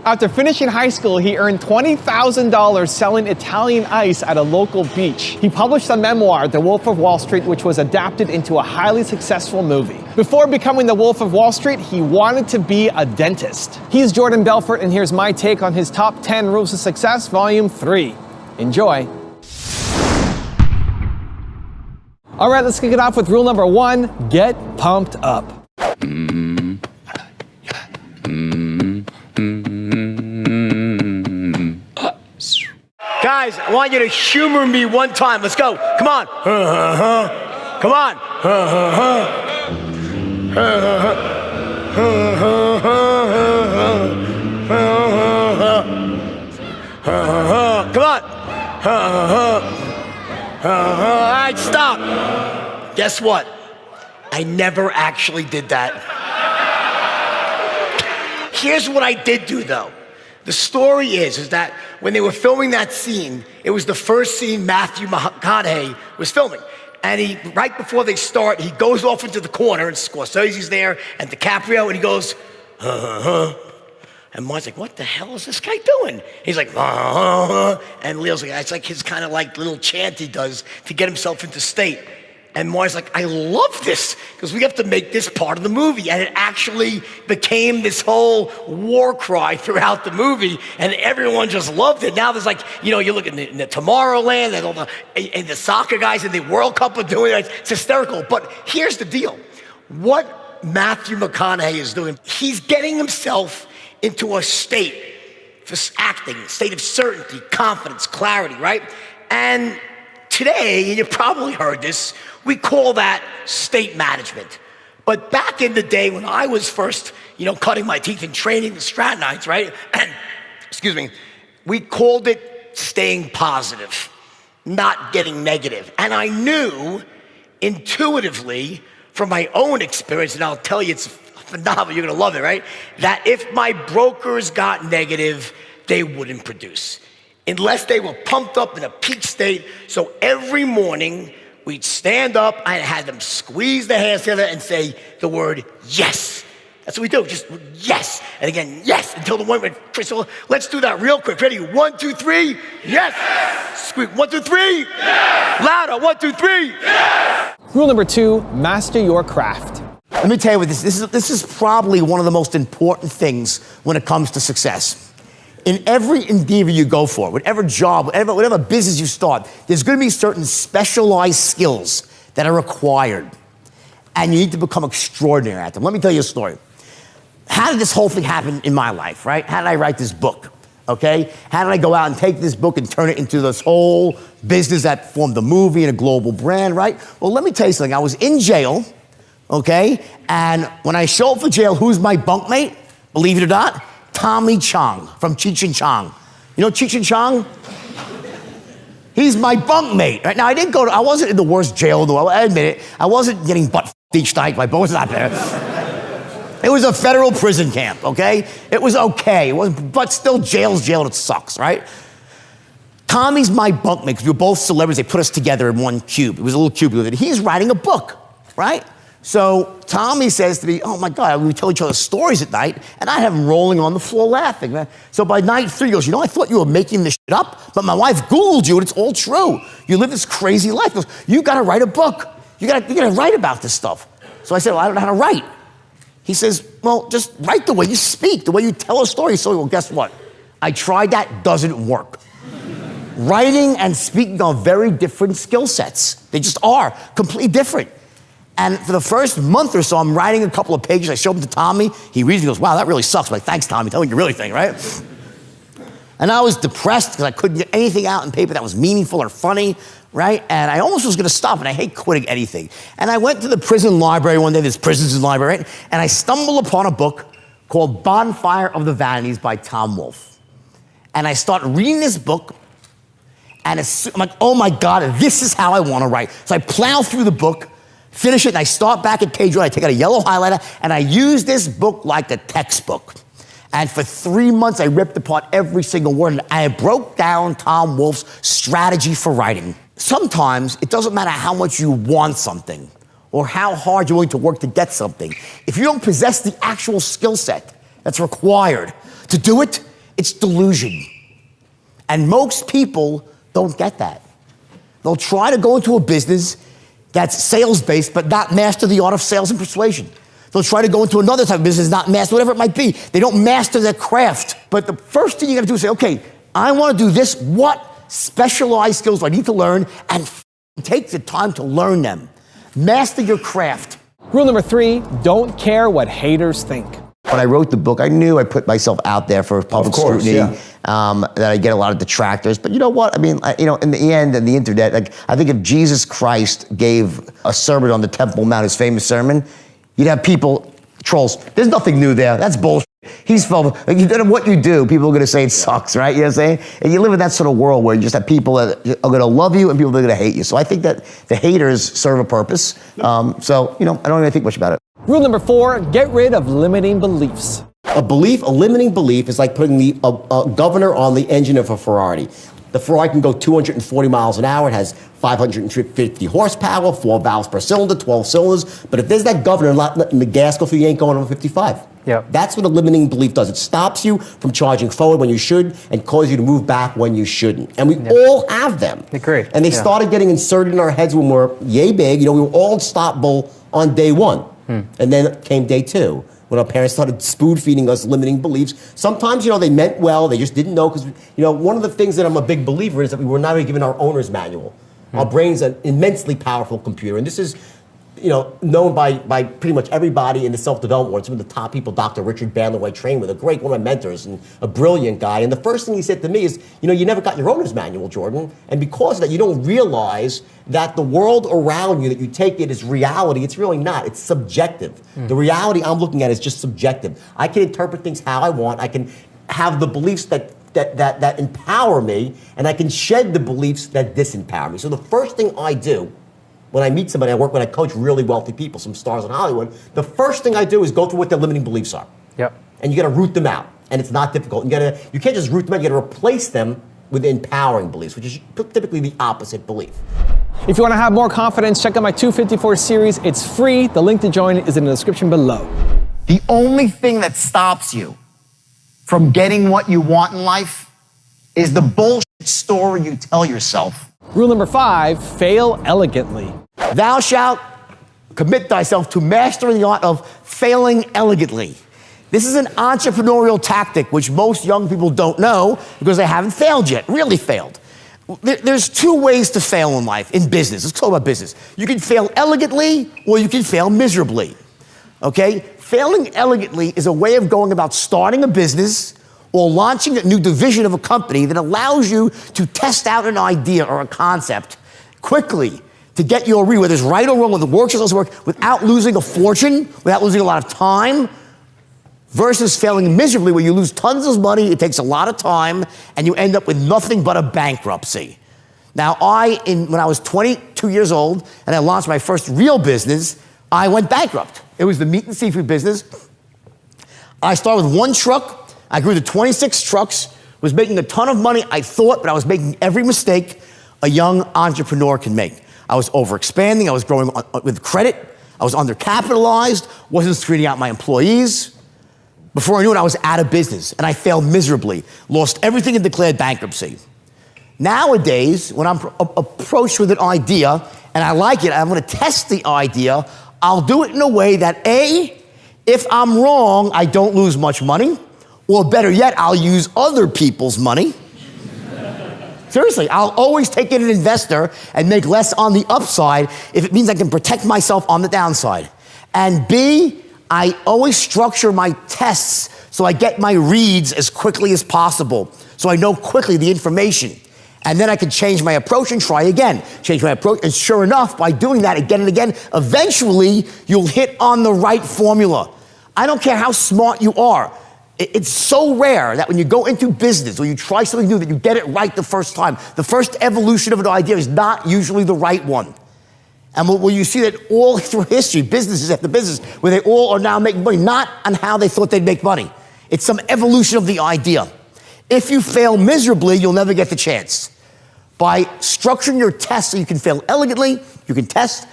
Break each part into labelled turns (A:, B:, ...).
A: After finishing high school, he earned $20,000 selling Italian ice at a local beach. He published a memoir, The Wolf of Wall Street, which was adapted into a highly successful movie. Before becoming the Wolf of Wall Street, he wanted to be a dentist. He's Jordan Belfort, and here's my take on his top 10 rules of success, Volume 3. Enjoy. All right, let's kick it off with rule number 1, get pumped up.
B: Guys, I want you to humor me one time. Let's go. Come on. Come on. Come on. All right, stop. Guess what? I never actually did that. Here's what I did do, though. The story is that when they were filming that scene, it was the first scene Matthew McConaughey was filming. And right before they start, he goes off into the corner, and Scorsese's there, and DiCaprio, and he goes, And Marge's like, what the hell is this guy doing? He's like, and Leo's like, it's like his kind of like little chant he does to get himself into state. And Marge's like, I love this, because we have to make this part of the movie. And it actually became this whole war cry throughout the movie, and everyone just loved it. Now there's like, you look in the Tomorrowland, and all the soccer guys in the World Cup are doing it. It's hysterical. But here's the deal. What Matthew McConaughey is doing, he's getting himself into a state for acting, a state of certainty, confidence, clarity, right? And today, and you probably heard this, we call that state management. But back in the day when I was first, cutting my teeth and training the Stratonites, right? And, excuse me, we called it staying positive, not getting negative. And I knew intuitively from my own experience, and I'll tell you it's phenomenal, you're gonna love it, right? That if my brokers got negative, they wouldn't produce, unless they were pumped up in a peak state. So every morning, we'd stand up, I had them squeeze their hands together and say the word yes. That's what we do, just yes. And again, yes, until the one went, Crystal, let's do that real quick. Ready, 1, 2, 3, yes. Squeak, 1, 2, 3, yes. Louder, 1, 2, 3, yes.
A: Rule number 2, master your craft.
C: Let me tell you what this is probably one of the most important things when it comes to success. In every endeavor you go for, whatever job, whatever business you start, there's going to be certain specialized skills that are required, and you need to become extraordinary at them. Let me tell you a story. How did this whole thing happen in my life, right? How did I write this book, okay? How did I go out and take this book and turn it into this whole business that formed a movie and a global brand, right? Well, let me tell you something. I was in jail, okay? And when I show up for jail, who's my bunkmate? Believe it or not, Tommy Chong from Cheech and Chong. You know Cheech and Chong? He's my bunkmate. Right now, I wasn't in the worst jail in the world. I admit it. I wasn't getting butt each night. My boat was not there. It was a federal prison camp, okay? It was okay. But still, jail's jail, and it sucks, right? Tommy's my bunkmate, because we were both celebrities. They put us together in one cube. It was a little cube. He's writing a book, right? So Tommy says to me, oh my God, we tell each other stories at night, and I have him rolling on the floor laughing, man. So by night 3, he goes, I thought you were making this shit up, but my wife Googled you, and it's all true. You live this crazy life. He goes, you gotta write a book. You gotta write about this stuff. So I said, well, I don't know how to write. He says, well, just write the way you speak, the way you tell a story. So, well, guess what? I tried that, doesn't work. Writing and speaking are very different skill sets. They just are completely different. And for the first month or so, I'm writing a couple of pages. I show them to Tommy. He reads it and goes, wow, that really sucks. I'm like, thanks, Tommy. Tell me what you really think, right? And I was depressed because I couldn't get anything out in paper that was meaningful or funny, right? And I almost was going to stop, and I hate quitting anything. And I went to the prison library one day. There's prisons in the library, right? And I stumbled upon a book called Bonfire of the Vanities by Tom Wolfe. And I start reading this book, and I'm like, oh my God, this is how I want to write. So I plow through the book, finish it, and I start back at page 1. I take out a yellow highlighter, and I use this book like a textbook. And for 3 months, I ripped apart every single word, and I broke down Tom Wolfe's strategy for writing. Sometimes it doesn't matter how much you want something or how hard you're willing to work to get something. If you don't possess the actual skill set that's required to do it, It's delusion. And most people don't get that. They'll try to go into a business that's sales-based, but not master the art of sales and persuasion. They'll try to go into another type of business, not master, whatever it might be. They don't master their craft. But the first thing you gotta do is say, okay, I wanna do this. What specialized skills do I need to learn? And take the time to learn them. Master your craft.
A: Rule number 3, don't care what haters think.
D: When I wrote the book, I knew I put myself out there for public scrutiny, that I get a lot of detractors. But you know what? I mean, in the end, in the internet, like, I think if Jesus Christ gave a sermon on the Temple Mount, his famous sermon, you'd have people, trolls, there's nothing new there. That's bullshit. He's full of, like, no matter what you do, people are gonna say it sucks, right? You know what I'm saying? And you live in that sort of world where you just have people that are gonna love you and people that are gonna hate you. So I think that the haters serve a purpose. So, I don't even think much about it.
A: Rule number 4, get rid of limiting beliefs.
E: A limiting belief is like putting a governor on the engine of a Ferrari. The Ferrari can go 240 miles an hour. It has 550 horsepower, 4 valves per cylinder, 12 cylinders. But if there's that governor not letting the gas go through, you ain't going over 55.
A: Yep.
E: That's what a limiting belief does. It stops you from charging forward when you should and causes you to move back when you shouldn't. And we all have them.
A: Agreed.
E: And they started getting inserted in our heads when we're yay big. We were all unstoppable on day 1. And then came day 2. When our parents started spoon-feeding us limiting beliefs. Sometimes, they meant well, they just didn't know, because, one of the things that I'm a big believer in is that we were not even given our owner's manual. Our brain's an immensely powerful computer, and this is, known by pretty much everybody in the self-development world. Some of the top people, Dr. Richard Bandler, who I trained with, one of my mentors and a brilliant guy. And the first thing he said to me is, you never got your owner's manual, Jordan. And because of that, you don't realize that the world around you, that you take it as reality. It's really not. It's subjective. The reality I'm looking at is just subjective. I can interpret things how I want. I can have the beliefs that empower me, and I can shed the beliefs that disempower me. So the first thing I do when I meet somebody, I coach really wealthy people, some stars in Hollywood, the first thing I do is go through what their limiting beliefs are.
A: Yep.
E: And you gotta root them out. And it's not difficult. You can't just root them out, you gotta replace them with empowering beliefs, which is typically the opposite belief.
A: If you want to have more confidence, check out my 254 series. It's free. The link to join is in the description below.
C: The only thing that stops you from getting what you want in life is the bullshit story you tell yourself.
A: Rule number 5, fail elegantly.
C: Thou shalt commit thyself to mastering the art of failing elegantly. This is an entrepreneurial tactic which most young people don't know because they haven't failed yet, really failed. There's 2 ways to fail in life, in business. Let's talk about business. You can fail elegantly or you can fail miserably, okay? Failing elegantly is a way of going about starting a business or launching a new division of a company that allows you to test out an idea or a concept quickly to get your read, whether it's right or wrong, whether it works or doesn't work, without losing a fortune, without losing a lot of time, versus failing miserably where you lose tons of money, it takes a lot of time, and you end up with nothing but a bankruptcy. Now, when I was 22 years old and I launched my first real business, I went bankrupt. It was the meat and seafood business. I started with 1 truck. I grew to 26 trucks, was making a ton of money, I thought, but I was making every mistake a young entrepreneur can make. I was overexpanding, I was growing with credit, I was undercapitalized, wasn't screening out my employees. Before I knew it, I was out of business, and I failed miserably, lost everything and declared bankruptcy. Nowadays, when I'm approached with an idea, and I like it, I'm gonna test the idea, I'll do it in a way that A, if I'm wrong, I don't lose much money, or better yet, I'll use other people's money. Seriously, I'll always take in an investor and make less on the upside if it means I can protect myself on the downside. And B, I always structure my tests so I get my reads as quickly as possible, so I know quickly the information. And then I can change my approach and try again. Change my approach, and sure enough, by doing that again and again, eventually you'll hit on the right formula. I don't care how smart you are. It's so rare that when you go into business or you try something new that you get it right the first time. The first evolution of an idea is not usually the right one. And when you see that all through history, businesses after business, where they all are now making money, not on how they thought they'd make money. It's some evolution of the idea. If you fail miserably, you'll never get the chance. By structuring your tests so you can fail elegantly, you can test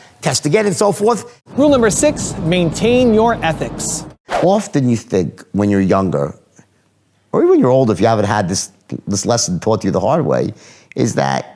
C: again, and so forth.
A: Rule number 6, maintain your ethics.
D: Often you think when you're younger, or even when you're older, if you haven't had this lesson taught to you the hard way, is that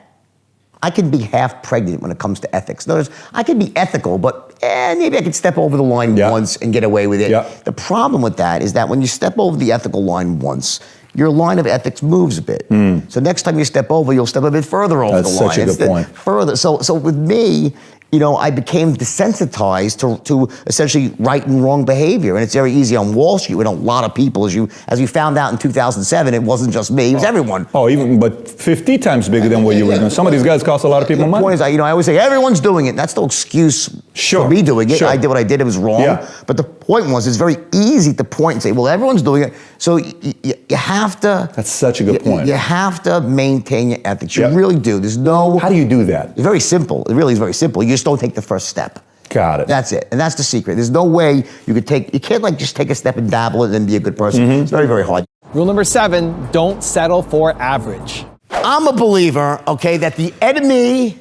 D: I can be half pregnant when it comes to ethics. Notice, I can be ethical, but maybe I could step over the line once and get away with it.
F: Yeah.
D: The problem with that is that when you step over the ethical line once, your line of ethics moves a bit. So next time you step over, you'll step a bit further over the line.
F: That's such a good point.
D: Further. So with me, you know, I became desensitized to essentially right and wrong behavior. And it's very easy on Wall Street when a lot of people, as we found out in 2007, it wasn't just me, it was everyone.
F: Oh, but 50 times bigger than what you were doing. Some of these guys cost a lot of people money.
D: The point is, I always say, everyone's doing it. That's no excuse for me doing it.
F: Sure.
D: I did what I did, it was wrong.
F: Yeah.
D: But the point was, it's very easy to point and say, well, everyone's doing it. So you have to...
F: That's such a good point.
D: You have to maintain your ethics. You
F: Yeah.
D: really do. There's no...
F: How do you do that?
D: It's very simple. It really is very simple. You just don't take the first step.
F: Got it.
D: That's it. And that's the secret. There's no way you can't like just take a step and dabble and then be a good person. It's very, very hard.
A: Rule number 7, don't settle for average.
C: I'm a believer, okay, that the enemy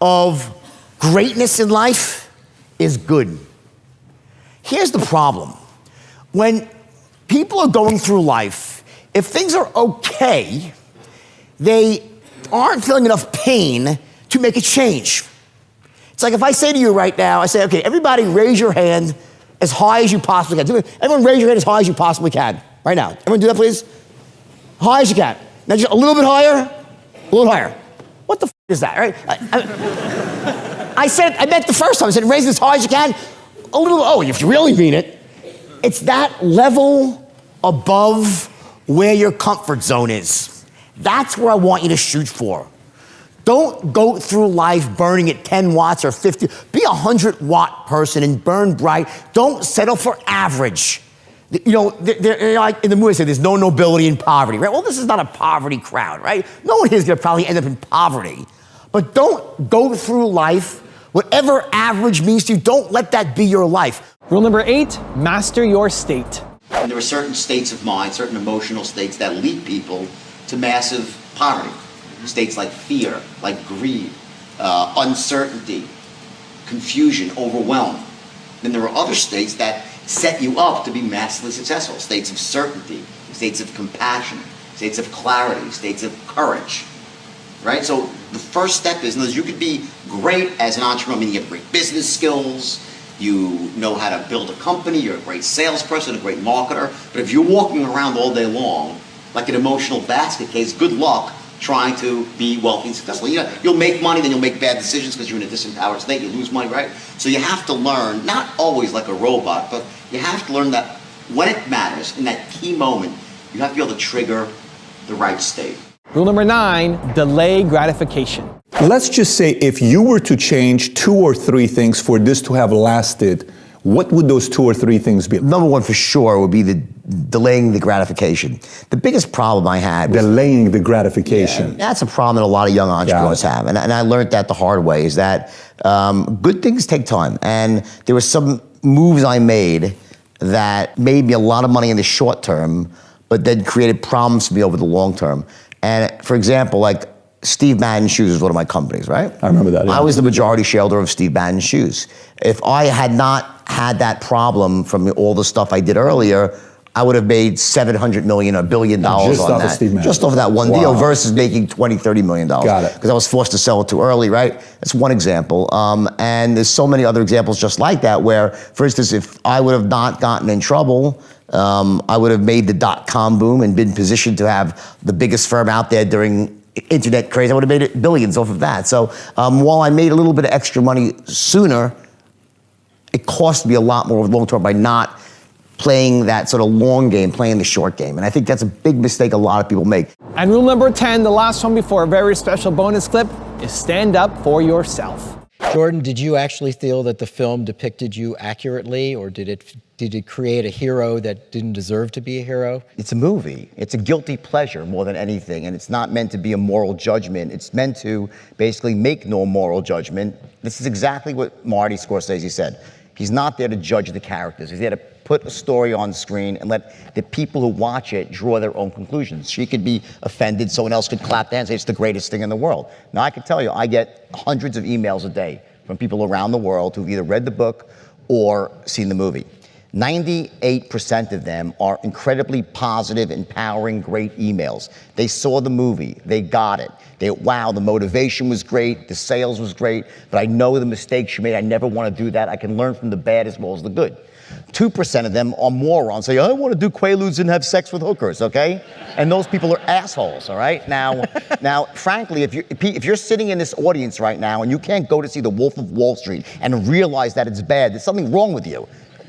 C: of greatness in life is good. Here's the problem. When people are going through life, if things are okay, they aren't feeling enough pain to make a change. It's like if I say to you right now, I say, okay, everybody raise your hand as high as you possibly can. Everyone raise your hand as high as you possibly can. Right now. Everyone do that, please? High as you can. Now just a little bit higher, a little higher. What the is that, right? I meant the first time. I said raise it as high as you can. A little, oh, if you really mean it. It's that level above where your comfort zone is. That's where I want you to shoot for. Don't go through life burning at 10 watts or 50. Be a 100-watt person and burn bright. Don't settle for average. You know, like in the movie, I say there's no nobility in poverty, right? Well, this is not a poverty crowd, right? No one here is going to probably end up in poverty. But don't go through life, whatever average means to you, don't let that be your life.
A: Rule number 8, master your state.
G: And there are certain states of mind, certain emotional states that lead people to massive poverty. States like fear, like greed, uncertainty, confusion, overwhelm. Then there are other states that set you up to be massively successful. States of certainty, states of compassion, states of clarity, states of courage. Right? So the first step is, you could be great as an entrepreneur, meaning you have great business skills, you know how to build a company, you're a great salesperson, a great marketer, but if you're walking around all day long like an emotional basket case, good luck trying to be wealthy and successful. You know, you'll make money, then you'll make bad decisions because you're in a disempowered state, you lose money, right? So you have to learn, not always like a robot, but you have to learn that when it matters, in that key moment, you have to be able to trigger the right state.
A: Rule number 9, delay gratification.
F: Let's just say if you were to change 2 or 3 things for this to have lasted, what would those 2 or 3 things be?
D: Number one for sure would be the delaying the gratification. The biggest problem I had was
F: Delaying the gratification.
D: that's a problem that a lot of young entrepreneurs have. And I learned that the hard way, is that good things take time. And there were some moves I made that made me a lot of money in the short term, but then created problems for me over the long term. And for example, like Steve Madden Shoes is one of my companies, right?
F: I remember that. Yeah.
D: I was the majority shareholder of Steve Madden Shoes. If I had not had that problem from all the stuff I did earlier, I would have made $700 million or $1 billion
F: Just
D: on
F: off of
D: that.
F: Steve Madden.
D: Just off of that one deal versus making $20, $30 million.
F: Got it.
D: Because I was forced to sell it too early, right? That's one example. And there's so many other examples just like that where, for instance, if I would have not gotten in trouble, I would have made the .com boom and been positioned to have the biggest firm out there during internet craze. I would have made it billions off of that. So while I made a little bit of extra money sooner, it cost me a lot more over the long term by not playing that sort of long game, playing the short game. And I think that's a big mistake a lot of people make.
A: And rule number 10, the last one before a very special bonus clip, is stand up for yourself.
H: Jordan, did you actually feel that the film depicted you accurately, or did it create a hero that didn't deserve to be a hero?
D: It's a movie. It's a guilty pleasure more than anything, and it's not meant to be a moral judgment. It's meant to basically make no moral judgment. This is exactly what Marty Scorsese said. He's not there to judge the characters. He's there to put a story on screen and let the people who watch it draw their own conclusions. She could be offended, someone else could clap their hands and say it's the greatest thing in the world. Now I can tell you, I get hundreds of emails a day from people around the world who've either read the book or seen the movie. 98% of them are incredibly positive, empowering, great emails. They saw the movie, they got it. Wow, the motivation was great, the sales was great, but I know the mistakes you made, I never want to do that. I can learn from the bad as well as the good. 2% of them are morons, say, I want to do quaaludes and have sex with hookers, okay? And those people are assholes, all right? Now, frankly, if you're sitting in this audience right now and you can't go to see The Wolf of Wall Street and realize that it's bad, there's something wrong with you.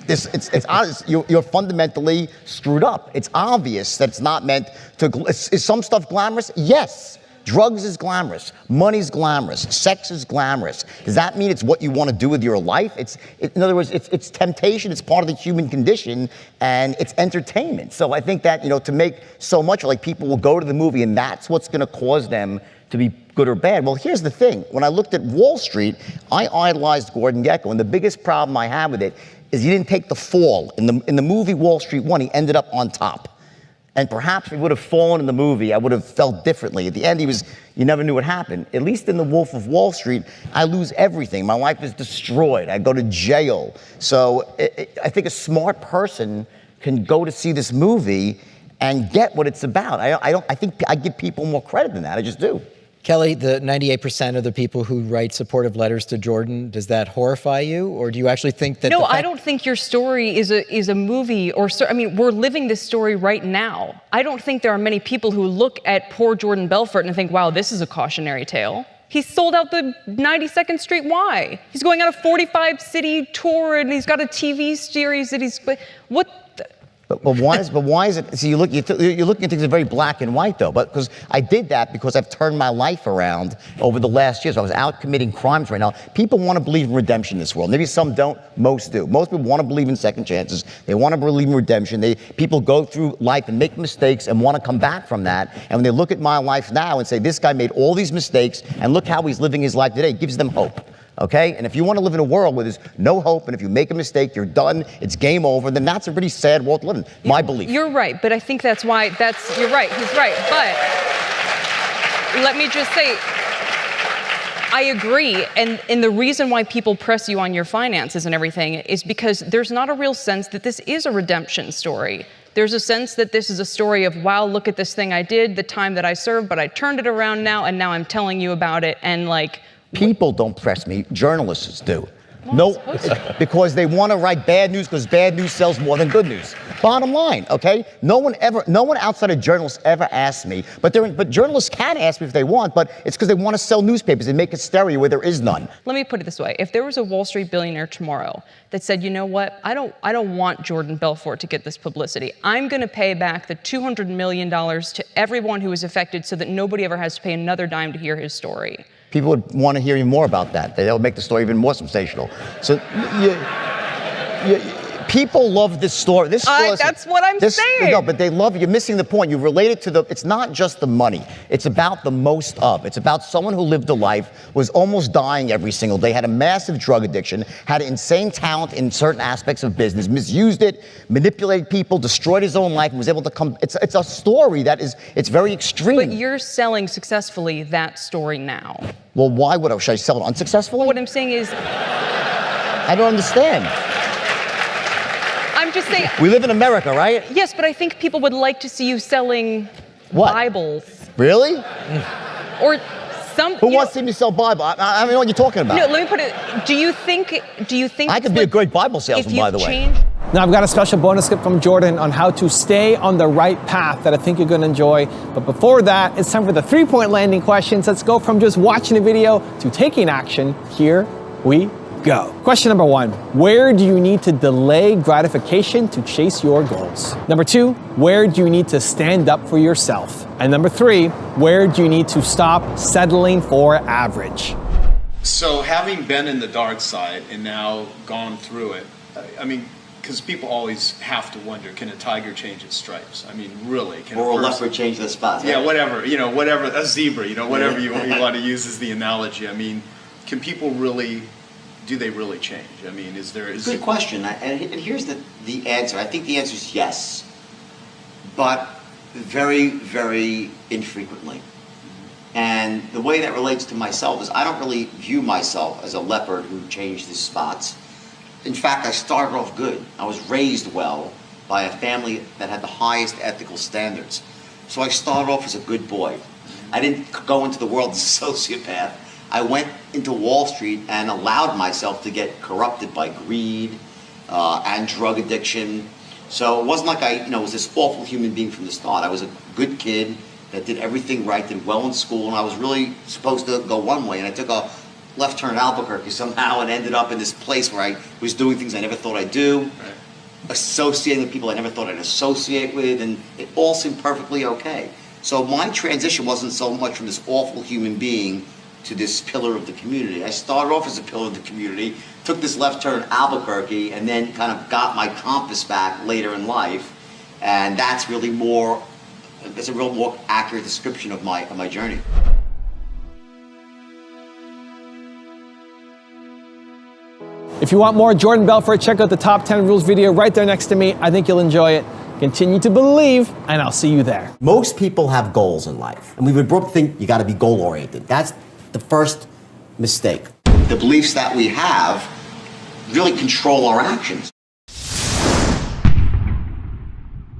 D: It's honest, you're fundamentally screwed up. It's obvious that it's not meant to. Is some stuff glamorous? Yes. Drugs is glamorous. Money's glamorous. Sex is glamorous. Does that mean it's what you want to do with your life? In other words, it's temptation. It's part of the human condition, and it's entertainment. So I think that, to make so much, like people will go to the movie, and that's what's going to cause them to be good or bad. Well, here's the thing. When I looked at Wall Street, I idolized Gordon Gekko, and the biggest problem I have with it is he didn't take the fall. In the movie Wall Street 1, he ended up on top. And perhaps if he would have fallen in the movie, I would have felt differently. At the end, you never knew what happened. At least in The Wolf of Wall Street, I lose everything. My life is destroyed. I go to jail. So I think a smart person can go to see this movie and get what it's about. I think I give people more credit than that. I just do.
H: Kelly, the 98% of the people who write supportive letters to Jordan, does that horrify you? Or do you actually think that...
I: No, I don't think your story is a movie or... I mean, we're living this story right now. I don't think there are many people who look at poor Jordan Belfort and think, wow, this is a cautionary tale. He sold out the 92nd Street Y. He's going on a 45-city tour and he's got a TV series that he's... What...
D: But why is it? See, you're looking at things that are very black and white, though. But because I did that because I've turned my life around over the last years. I was out committing crimes right now. People want to believe in redemption in this world. Maybe some don't. Most do. Most people want to believe in second chances. They want to believe in redemption. People go through life and make mistakes and want to come back from that. And when they look at my life now and say, this guy made all these mistakes and look how he's living his life today, it gives them hope. Okay? And if you want to live in a world where there's no hope, and if you make a mistake, you're done, it's game over, then that's a pretty sad world to live in. My belief.
I: You're right, but I think you're right, he's right. But let me just say, I agree, and the reason why people press you on your finances and everything is because there's not a real sense that this is a redemption story. There's a sense that this is a story of, wow, look at this thing I did, the time that I served, but I turned it around now, and now I'm telling you about it, and
D: People don't press me, journalists do. No, because they want to write bad news because bad news sells more than good news. Bottom line, okay? No one outside of journalists ever asks me, but journalists can ask me if they want, but it's because they want to sell newspapers and make hysteria where there is none.
I: Let me put it this way. If there was a Wall Street billionaire tomorrow that said, you know what, I don't want Jordan Belfort to get this publicity. I'm going to pay back the $200 million to everyone who was affected so that nobody ever has to pay another dime to hear his story.
D: People would want to hear even more about that. That would make the story even more sensational. So, people love this story.
I: That's what I'm saying.
D: No, but they love it. You're missing the point. You relate it to it's not just the money. It's about the most of. It's about someone who lived a life, was almost dying every single day, had a massive drug addiction, had insane talent in certain aspects of business, misused it, manipulated people, destroyed his own life, and was able to come. It's a story it's very extreme.
I: But you're selling successfully that story now.
D: Well, should I sell it unsuccessfully?
I: What I'm saying is...
D: I don't understand.
I: I'm just saying...
D: We live in America, right?
I: Yes, but I think people would like to see you selling Bibles.
D: Really?
I: Or some...
D: Who wants to see me sell Bible? I don't know what you're talking about.
I: No, let me put it... Do you think...
D: I could be a great Bible salesman, by the way.
A: Now I've got a special bonus clip from Jordan on how to stay on the right path that I think you're going to enjoy. But before that, it's time for the 3-point landing questions. Let's go from just watching a video to taking action. Here we go. Question number 1, where do you need to delay gratification to chase your goals? Number 2, where do you need to stand up for yourself? And number 3, where do you need to stop settling for average?
J: So having been in the dark side and now gone through it, I mean, because people always have to wonder, can a tiger change its stripes? I mean, really?
G: Or a leopard change their spots?
J: Yeah, whatever, a zebra, whatever you want to use as the analogy. I mean, can people really... Do they really change? I mean, is there...
G: Good question. And here's the answer. I think the answer is yes, but very, very infrequently. And the way that relates to myself is I don't really view myself as a leopard who changed his spots. In fact, I started off good. I was raised well by a family that had the highest ethical standards. So I started off as a good boy. I didn't go into the world as a sociopath. I went into Wall Street and allowed myself to get corrupted by greed and drug addiction. So it wasn't like I was this awful human being from the start. I was a good kid that did everything right, did well in school, and I was really supposed to go one way. And I took a left turn at Albuquerque somehow and ended up in this place where I was doing things I never thought I'd do, associating with people I never thought I'd associate with, and it all seemed perfectly okay. So my transition wasn't so much from this awful human being to this pillar of the community. I started off as a pillar of the community, took this left turn at Albuquerque, and then kind of got my compass back later in life, and that's really it's a real more accurate description of my journey.
A: If you want more Jordan Belfort, check out the top 10 rules video right there next to me. I think you'll enjoy it. Continue to believe, and I'll see you there.
E: Most people have goals in life, and we would both think you got to be goal-oriented. That's the first mistake.
G: The beliefs that we have really control our actions.